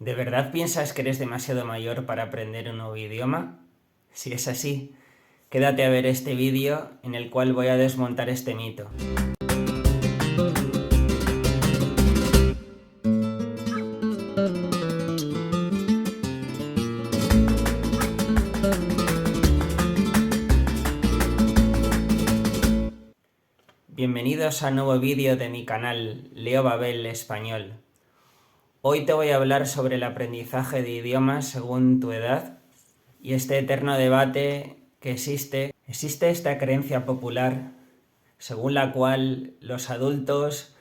¿De verdad piensas que eres demasiado mayor para aprender un nuevo idioma? Si es así, quédate a ver este vídeo en el cual voy a desmontar este mito. Bienvenidos a un nuevo vídeo de mi canal Leo Babel Español. Hoy te voy a hablar sobre el aprendizaje de idiomas según tu edad y este eterno debate que existe. Existe esta creencia popular según la cual los adultos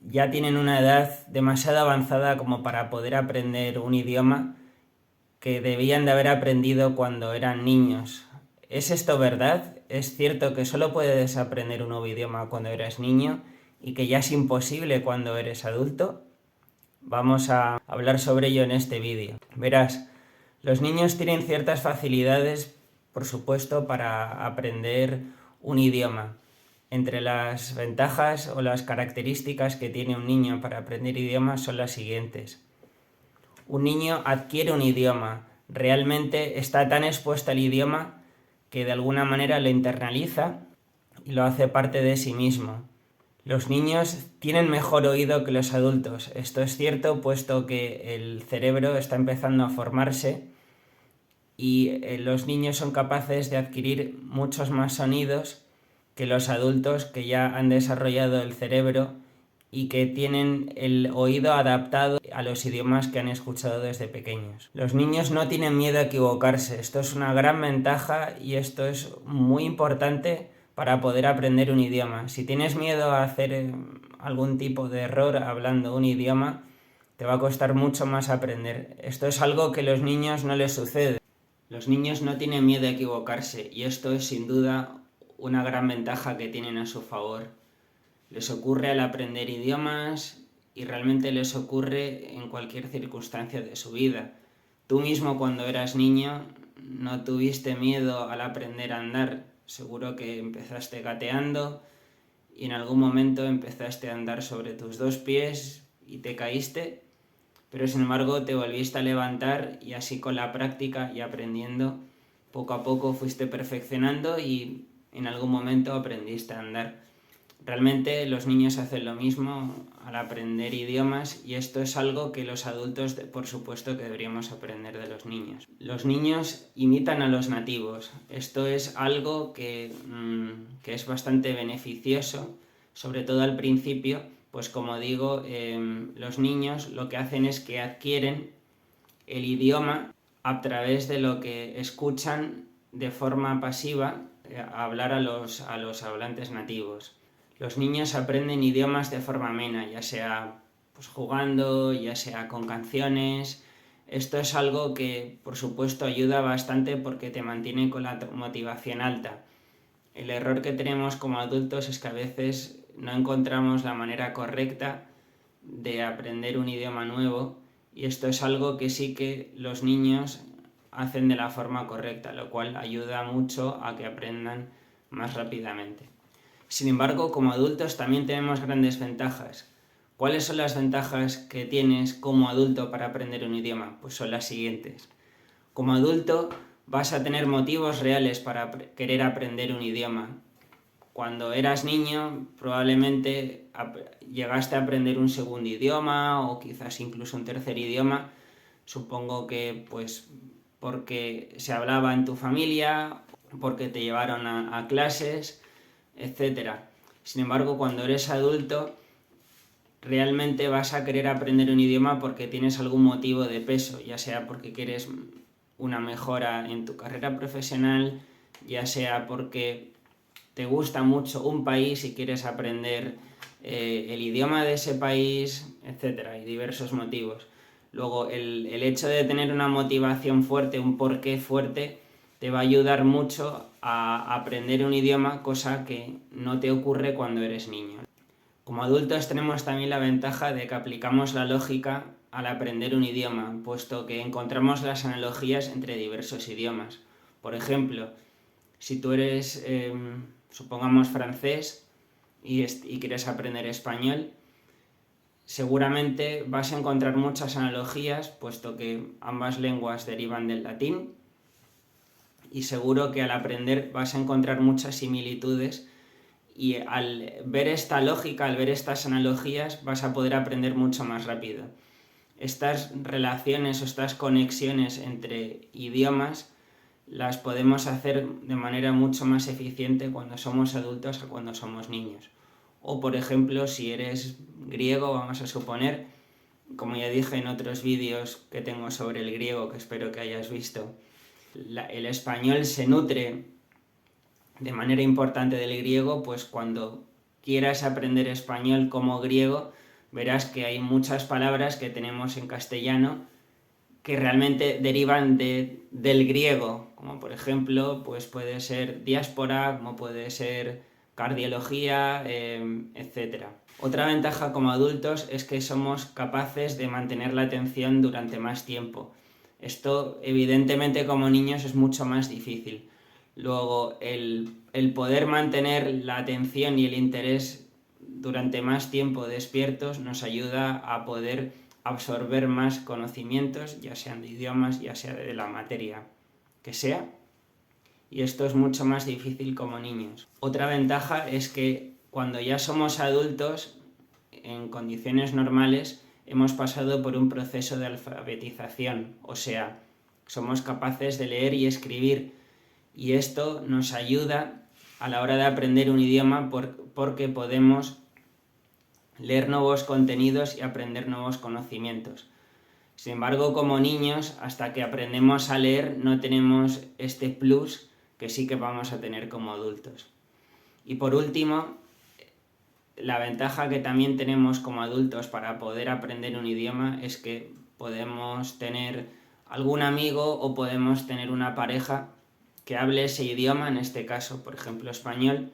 ya tienen una edad demasiado avanzada como para poder aprender un idioma que debían de haber aprendido cuando eran niños. ¿Es esto verdad? ¿Es cierto que solo puedes aprender un nuevo idioma cuando eres niño y que ya es imposible cuando eres adulto? Vamos a hablar sobre ello en este vídeo. Verás, los niños tienen ciertas facilidades, por supuesto, para aprender un idioma. Entre las ventajas o las características que tiene un niño para aprender idiomas son las siguientes. Un niño adquiere un idioma, realmente está tan expuesto al idioma que de alguna manera lo internaliza y lo hace parte de sí mismo. Los niños tienen mejor oído que los adultos. Esto es cierto puesto que el cerebro está empezando a formarse y los niños son capaces de adquirir muchos más sonidos que los adultos que ya han desarrollado el cerebro y que tienen el oído adaptado a los idiomas que han escuchado desde pequeños. Los niños no tienen miedo a equivocarse. Esto es una gran ventaja y esto es muy importante para poder aprender un idioma. Si tienes miedo a hacer algún tipo de error hablando un idioma, te va a costar mucho más aprender. Esto es algo que a los niños no les sucede. Los niños no tienen miedo a equivocarse y esto es sin duda una gran ventaja que tienen a su favor. Les ocurre al aprender idiomas y realmente les ocurre en cualquier circunstancia de su vida. Tú mismo cuando eras niño no tuviste miedo al aprender a andar. Seguro que empezaste gateando y en algún momento empezaste a andar sobre tus dos pies y te caíste, pero sin embargo te volviste a levantar y así con la práctica y aprendiendo, poco a poco fuiste perfeccionando y en algún momento aprendiste a andar. Realmente los niños hacen lo mismo al aprender idiomas y esto es algo que los adultos, por supuesto, que deberíamos aprender de los niños. Los niños imitan a los nativos. Esto es algo que es bastante beneficioso, sobre todo al principio, pues como digo, los niños lo que hacen es que adquieren el idioma a través de lo que escuchan de forma pasiva hablar a los hablantes nativos. Los niños aprenden idiomas de forma amena, ya sea pues, jugando, ya sea con canciones. Esto es algo que, por supuesto, ayuda bastante porque te mantiene con la motivación alta. El error que tenemos como adultos es que a veces no encontramos la manera correcta de aprender un idioma nuevo y esto es algo que sí que los niños hacen de la forma correcta, lo cual ayuda mucho a que aprendan más rápidamente. Sin embargo, como adultos también tenemos grandes ventajas. ¿Cuáles son las ventajas que tienes como adulto para aprender un idioma? Pues son las siguientes. Como adulto vas a tener motivos reales para querer aprender un idioma. Cuando eras niño probablemente llegaste a aprender un segundo idioma o quizás incluso un tercer idioma. Supongo que pues porque se hablaba en tu familia, porque te llevaron a clases, etcétera. Sin embargo, cuando eres adulto, realmente vas a querer aprender un idioma porque tienes algún motivo de peso, ya sea porque quieres una mejora en tu carrera profesional, ya sea porque te gusta mucho un país y quieres aprender el idioma de ese país, etcétera, y diversos motivos. Luego, el hecho de tener una motivación fuerte, un porqué fuerte, te va a ayudar mucho a aprender un idioma, cosa que no te ocurre cuando eres niño. Como adultos tenemos también la ventaja de que aplicamos la lógica al aprender un idioma, puesto que encontramos las analogías entre diversos idiomas. Por ejemplo, si tú eres, supongamos, francés y quieres aprender español, Seguramente vas a encontrar muchas analogías, puesto que ambas lenguas derivan del latín, y seguro que al aprender vas a encontrar muchas similitudes, y al ver esta lógica, al ver estas analogías, vas a poder aprender mucho más rápido. Estas relaciones o estas conexiones entre idiomas las podemos hacer de manera mucho más eficiente cuando somos adultos a cuando somos niños. O por ejemplo, si eres griego, vamos a suponer, como ya dije en otros vídeos que tengo sobre el griego, que espero que hayas visto, el español se nutre de manera importante del griego, pues cuando quieras aprender español como griego, verás que hay muchas palabras que tenemos en castellano que realmente derivan del griego, como por ejemplo, pues puede ser diáspora, como puede ser cardiología, etc. Otra ventaja como adultos es que somos capaces de mantener la atención durante más tiempo. Esto, evidentemente, como niños es mucho más difícil. Luego, el poder mantener la atención y el interés durante más tiempo despiertos nos ayuda a poder absorber más conocimientos, ya sean de idiomas, ya sea de la materia que sea, y esto es mucho más difícil como niños. Otra ventaja es que cuando ya somos adultos, en condiciones normales, hemos pasado por un proceso de alfabetización, o sea, somos capaces de leer y escribir, y esto nos ayuda a la hora de aprender un idioma porque podemos leer nuevos contenidos y aprender nuevos conocimientos. Sin embargo, como niños, hasta que aprendemos a leer, no tenemos este plus que sí que vamos a tener como adultos. Y por último, la ventaja que también tenemos como adultos para poder aprender un idioma es que podemos tener algún amigo o podemos tener una pareja que hable ese idioma, en este caso, por ejemplo, español,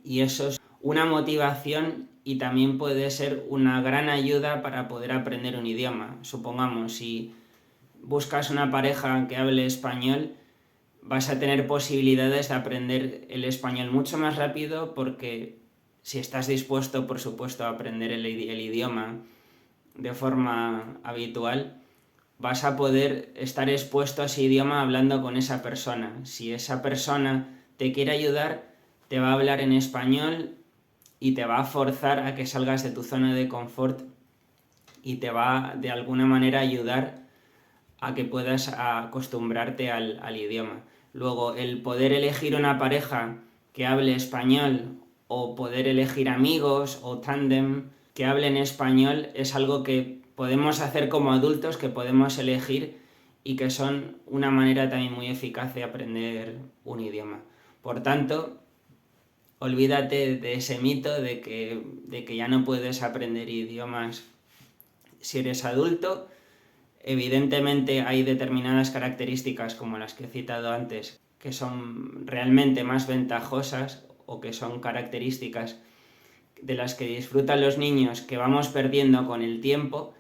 y eso es una motivación y también puede ser una gran ayuda para poder aprender un idioma. Supongamos, si buscas una pareja que hable español, vas a tener posibilidades de aprender el español mucho más rápido, porque si estás dispuesto, por supuesto, a aprender el idioma de forma habitual, vas a poder estar expuesto a ese idioma hablando con esa persona. Si esa persona te quiere ayudar, te va a hablar en español y te va a forzar a que salgas de tu zona de confort y te va de alguna manera ayudar a que puedas acostumbrarte al idioma. Luego, el poder elegir una pareja que hable español o poder elegir amigos o tándem que hablen español es algo que podemos hacer como adultos, que podemos elegir y que son una manera también muy eficaz de aprender un idioma. Por tanto, olvídate de ese mito de que ya no puedes aprender idiomas si eres adulto. Evidentemente hay determinadas características, como las que he citado antes, que son realmente más ventajosas o que son características de las que disfrutan los niños que vamos perdiendo con el tiempo.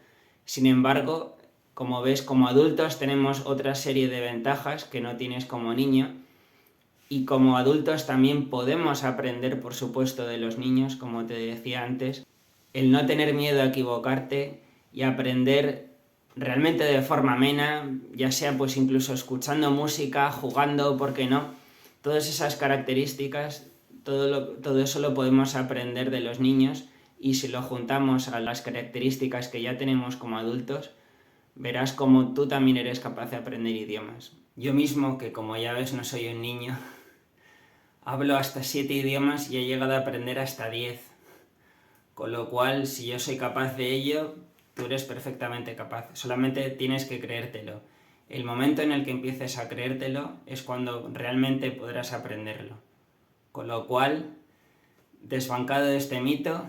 Sin embargo, como ves, como adultos tenemos otra serie de ventajas que no tienes como niño, y como adultos también podemos aprender, por supuesto, de los niños, como te decía antes, el no tener miedo a equivocarte y aprender realmente de forma amena, ya sea pues incluso escuchando música, jugando, ¿por qué no? Todas esas características, todo eso lo podemos aprender de los niños, y si lo juntamos a las características que ya tenemos como adultos, verás como tú también eres capaz de aprender idiomas. Yo mismo, que como ya ves no soy un niño, hablo hasta 7 idiomas y he llegado a aprender hasta 10. Con lo cual, si yo soy capaz de ello, tú eres perfectamente capaz. Solamente tienes que creértelo. El momento en el que empieces a creértelo es cuando realmente podrás aprenderlo. Con lo cual, desbancado de este mito,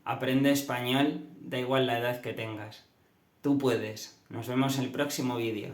aprende español, da igual la edad que tengas. Tú puedes. Nos vemos en el próximo vídeo.